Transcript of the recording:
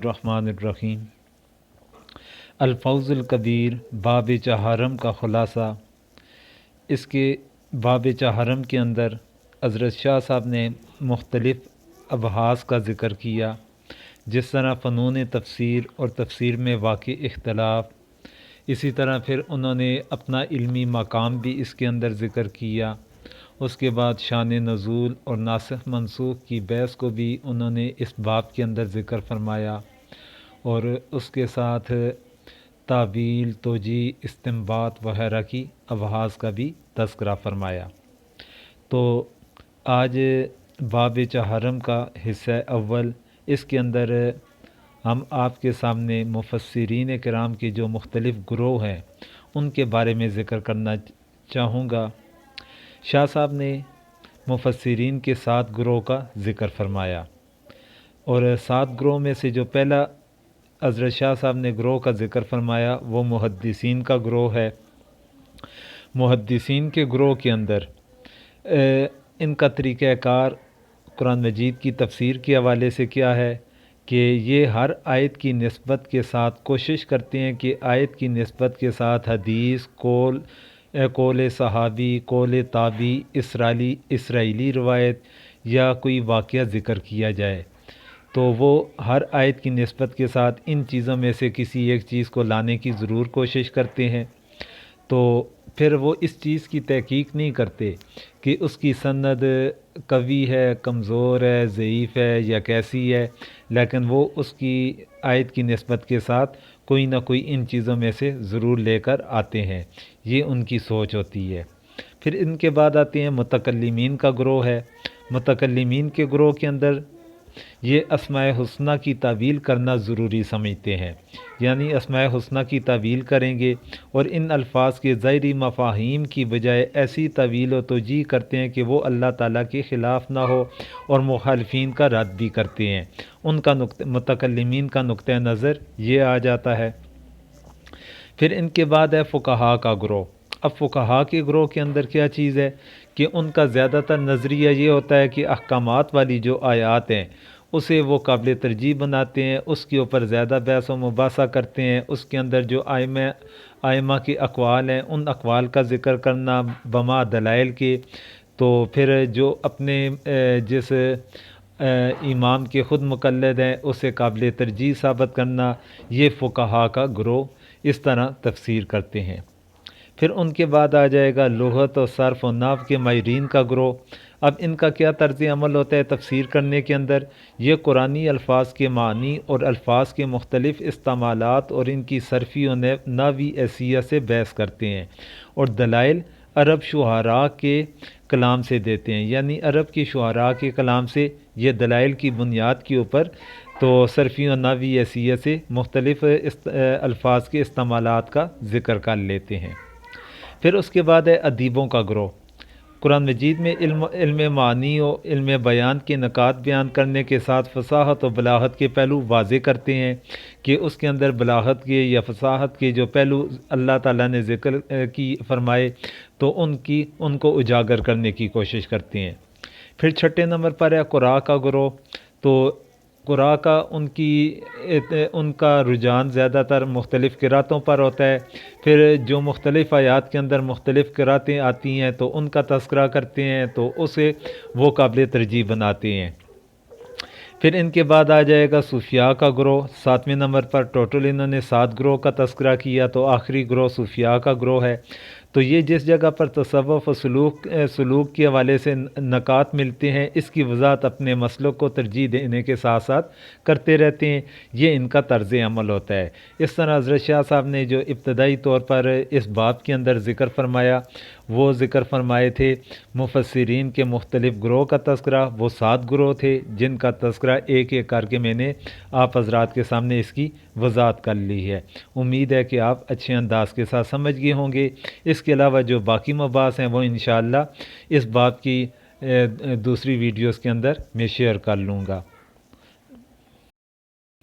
الرحمن الرحیم۔ الفوز الکبیر باب چہارم کا خلاصہ۔ اس کے باب چہارم کے اندر حضرت شاہ صاحب نے مختلف ابحاث کا ذکر کیا، جس طرح فنون تفسیر اور تفسیر میں واقع اختلاف، اسی طرح پھر انہوں نے اپنا علمی مقام بھی اس کے اندر ذکر کیا۔ اس کے بعد شان نزول اور ناسخ منسوخ کی بحث کو بھی انہوں نے اس باب کے اندر ذکر فرمایا، اور اس کے ساتھ تعویل، توجیہ، استنباط وغیرہ کی ابحاث کا بھی تذکرہ فرمایا۔ تو آج باب چہارم کا حصہ اول، اس کے اندر ہم آپ کے سامنے مفسرین کرام کے جو مختلف گروہ ہیں ان کے بارے میں ذکر کرنا چاہوں گا۔ شاہ صاحب نے مفسرین کے 7 گروہ کا ذکر فرمایا، اور 7 گروہ میں سے جو پہلا حضرت شاہ صاحب نے گروہ کا ذکر فرمایا وہ محدثین کا گروہ ہے۔ محدثین کے گروہ کے اندر ان کا طریقہ کار قرآن مجید کی تفسیر کے حوالے سے کیا ہے کہ یہ ہر آیت کی نسبت کے ساتھ کوشش کرتے ہیں کہ آیت کی نسبت کے ساتھ حدیث، قول صحابی، قول تابعی، اسرائیلی روایت یا کوئی واقعہ ذکر کیا جائے، تو وہ ہر آیت کی نسبت کے ساتھ ان چیزوں میں سے کسی ایک چیز کو لانے کی ضرور کوشش کرتے ہیں۔ تو پھر وہ اس چیز کی تحقیق نہیں کرتے کہ اس کی سند قوی ہے، کمزور ہے، ضعیف ہے یا کیسی ہے، لیکن وہ اس کی آیت کی نسبت کے ساتھ کوئی نہ کوئی ان چیزوں میں سے ضرور لے کر آتے ہیں۔ یہ ان کی سوچ ہوتی ہے۔ پھر ان کے بعد آتے ہیں متکلمین کا گروہ ہے۔ متکلمین کے گروہ کے اندر یہ اسماء حسنہ کی تعویل کرنا ضروری سمجھتے ہیں، یعنی اسماء حسنہ کی تعویل کریں گے اور ان الفاظ کے ظاہری مفاہیم کی بجائے ایسی تعویل و توجیہ کرتے ہیں کہ وہ اللہ تعالیٰ کے خلاف نہ ہو، اور مخالفین کا رد بھی کرتے ہیں۔ ان کا متکلمین کا نقطہ نظر یہ آ جاتا ہے۔ پھر ان کے بعد ہے فقہا کا گروہ۔ اب فقہا کے گروہ کے اندر کیا چیز ہے کہ ان کا زیادہ تر نظریہ یہ ہوتا ہے کہ احکامات والی جو آیات ہیں اسے وہ قابل ترجیح بناتے ہیں، اس کے اوپر زیادہ بحث و مباحثہ کرتے ہیں، اس کے اندر جو ائمہ کے اقوال ہیں ان اقوال کا ذکر کرنا بما دلائل کے، تو پھر جو اپنے جس امام کے خود مقلد ہیں اسے قابل ترجیح ثابت کرنا، یہ فقہا کا گروہ اس طرح تفسیر کرتے ہیں۔ پھر ان کے بعد آ جائے گا لغت و صرف و نحو کے ماہرین کا گروہ۔ اب ان کا کیا طرز عمل ہوتا ہے تفسیر کرنے کے اندر؟ یہ قرآنی الفاظ کے معنی اور الفاظ کے مختلف استعمالات اور ان کی صرفی و نحوی حیثیت سے بحث کرتے ہیں، اور دلائل عرب شعراء کے کلام سے دیتے ہیں، یعنی عرب کے شعراء کے کلام سے یہ دلائل کی بنیاد کے اوپر تو صرفی و نحوی حیثیت سے مختلف الفاظ کے استعمالات کا ذکر کر لیتے ہیں۔ پھر اس کے بعد ہے ادیبوں کا گروہ۔ قرآن مجید میں علم معنی و علم بیان کے نکات بیان کرنے کے ساتھ فصاحت و بلاغت کے پہلو واضح کرتے ہیں کہ اس کے اندر بلاغت کے یا فصاحت کے جو پہلو اللہ تعالیٰ نے ذکر کی فرمائے تو ان کو اجاگر کرنے کی کوشش کرتے ہیں۔ پھر 6 نمبر پر ہے قراء کا گروہ۔ تو قراء کا ان کا رجحان زیادہ تر مختلف قراتوں پر ہوتا ہے۔ پھر جو مختلف آیات کے اندر مختلف قراتیں آتی ہیں تو ان کا تذکرہ کرتے ہیں، تو اسے وہ قابل ترجیح بناتے ہیں۔ پھر ان کے بعد آ جائے گا صوفیاء کا گروہ 7ویں نمبر پر۔ ٹوٹل انہوں نے 7 گروہ کا تذکرہ کیا، تو آخری گروہ صوفیاء کا گروہ ہے۔ تو یہ جس جگہ پر تصوف و سلوک کے حوالے سے نکات ملتے ہیں، اس کی وضاحت اپنے مسلک کو ترجیح دینے کے ساتھ ساتھ کرتے رہتے ہیں۔ یہ ان کا طرز عمل ہوتا ہے۔ اس طرح حضرت شاہ صاحب نے جو ابتدائی طور پر اس باب کے اندر ذکر فرمایا، وہ ذکر فرمائے تھے مفسرین کے مختلف گروہ کا تذکرہ۔ وہ 7 گروہ تھے جن کا تذکرہ ایک ایک کر کے میں نے آپ حضرات کے سامنے اس کی وضاحت کر لی ہے۔ امید ہے کہ آپ اچھے انداز کے ساتھ سمجھ گئے ہوں گے۔ اس کے علاوہ جو باقی مباحث ہیں وہ انشاءاللہ اس باب کی دوسری ویڈیوز کے اندر میں شیئر کر لوں گا۔